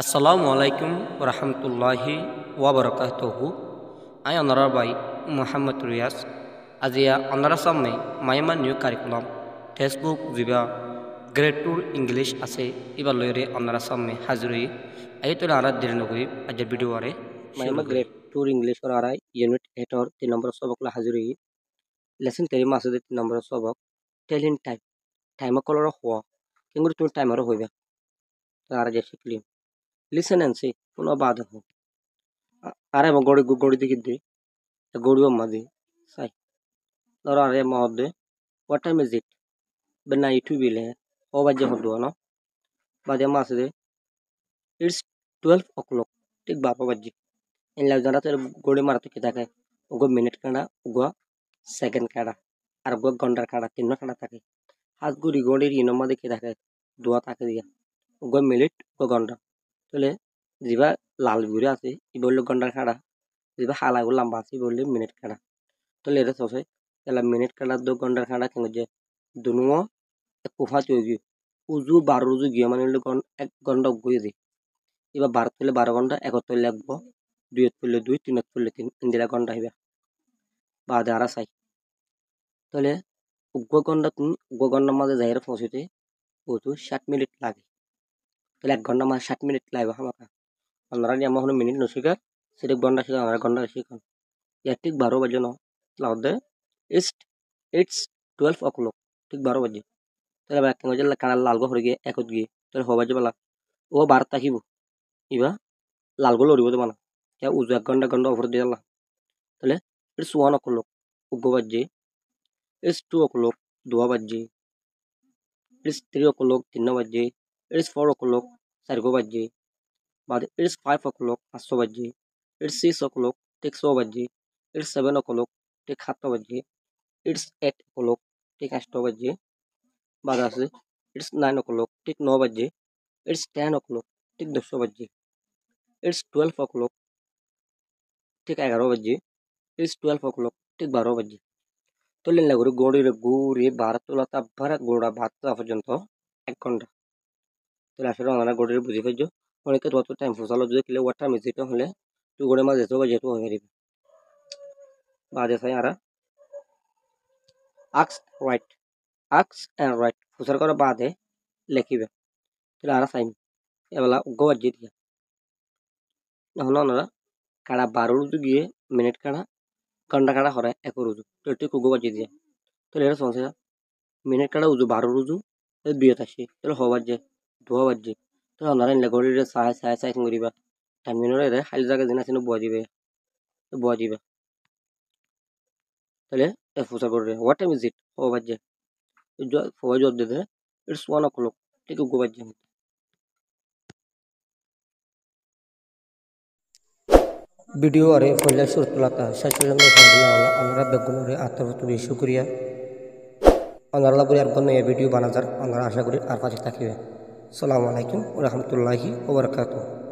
আসসালামু আলাইকুম রহমতুল্লাহি ওয়াবারাকাতুহু। আই অনারার বাই মোহাম্মদ রিয়াজ। আজিয়া অনারা সামনে মাইমা নিউ কারিকুলাম টেক্সটবুক যিবা গ্রেড টুর ইংলিশ আছে এবার লয়রে অনারা সামনে হাজিরি আই তোলে আরা দেরি নগরী আজের ভিডিও আরে মাইমা গ্রেড টুর ইংলিশ আর আরাই ইউনিট 8 3 নম্বর সবক লা হাজিরি লেসন 3 মাসে 3 নম্বর সবক টেলিং টাইম টাইম কলর হওয়া কিন্তু তুমি টাইমারও হইবা আর যে শিখলি listen and see puno baad ho are mo godi dikidde godi amma de sai lora are mo de what time is it benna itu bile o bajje hodo no bade mas de it's 12 o'clock tik bapa bajje in la jana ter godi marate ke থাকে ugo minute kana ugo second kada আর ugo ঘন্টার kada tinno kada থাকে হাত গড়ি গড়ির ইনমা দেখে থাকে দোয়া থাকে দিয়া ugo minute ugo ঘন্টা তাহলে জিবা লাল ঘুরে আছে ই বললো ঘন্টার খাড়া জিবা হালা গুলো লম্বা আছে বললে মিনিট খাড়া তাহলে এটা সসে তাহলে মিনিট খাড়া 2 ঘন্টার খাড়া কেন যে দুনুও কুফা চৌগি উজু 12 উজু গিয়ে মানে 1 ঘন্টা উগিয়ে দি এবার 12 তুলে 12 ঘন্টা 1 তুলে লাগবো 2 তুলে 2 3 তুলে 3 ইন্দিরা ঘন্টা হইবা বাদে আর সাই তাহলে উগ্র ঘন্টার মাঝে যাইরে পৌঁছতে ওতো 60 মিনিট লাগে তাহলে 1 ঘন্টা মাঝে 60 মিনিট লাগবে আমাকে আমরা যে আমরা মিনিট ন শিকার সেটা ঘন্টা শিকার আমরা ঘন্টা শিখান ঠিক 12 বাজে ন লাউদে ইটস 12 o'clock ঠিক 12 বাজে তাহলে ব্যাক কেন যে কানাল লাল গো হরে গিয়ে একত গিয়ে তাহলে হবাজে বলা ও 12 তাকিব ইবা লাল গো লরিব মানে কে উজু 1 ঘন্টা ওপর দিয়ে আল্লাহ তাহলে ইটস 1 o'clock উগো বাজে ইটস 2 o'clock 2 বাজে ইটস 3 o'clock 3 বাজে ইটস 4 o'clock 4 বাজে बाद इट्स 5 o'clock 5 बजे इट्स 6 o'clock ठीक 6 बजे इट्स 7 o'clock ठीक 7 बजे इट्स 8 o'clock ठीक 8 बजे बाद आसे इट्स 9 o'clock ठीक 9 बजे इट्स 10 o'clock ठीक 10 बजे इट्स 12 o'clock ठीक 11 बजे इट्स 12 o'clock ठीक 12 बजे तो लेन लगो गोड़ी रे गुरी भारत তোলা তা ভারত গোড়া ভাত পর্যন্ত 1 ঘন্টা তো আসলে আমরা গোড়ি রে বুঝি পাইছো অনেকে তত টাইম ফসালো যদি কিলে ওয়াটার মিজিটা হলে তুই গোড়ে মাঝে তো যেহেতু হয়ে যাবে বাদে সাই আরা আক্স এন্ড রাইট ফুসার করা বাদে লেখিবে তাহলে আরা সাইন এবেলা গোয়ার যে দিয়া এখন ওনারা কাড়া 12 রুজু গিয়ে মিনিট কাড়া ঘন্টা কাড়া হরে 1 রুজু তো ঠিক গোয়ার যে দিয়া তাহলে এটা সমস্যা মিনিট কাড়া উজু 12 রুজু দুইয়ে আসে তাহলে হবার যে ধোয়া বাজে তো ওনারা লেগড়িরে সাই করিবা টাইম মিনিটে খালি জায়গা দিন আছে বুয়া দিবে তাহলে ফুসা করে হোয়াট টাইম ইজ ইট ও বাজে ফোয়া জোর দিতে ইটস 1 o'clock ঠিক উগো বাজে ভিডিও আরে ফলে সুর তোলাতা শাশুড়ি আমরা বেগুনের আত্মরত শুক্রিয়া অনারা বলে আর কোনো ভিডিও বানাজার আমরা আশা করি আর পাশে থাকিবে আসসালামু আলাইকুম ওয়া রাহমাতুল্লাহি ওয়া বারাকাতুহু।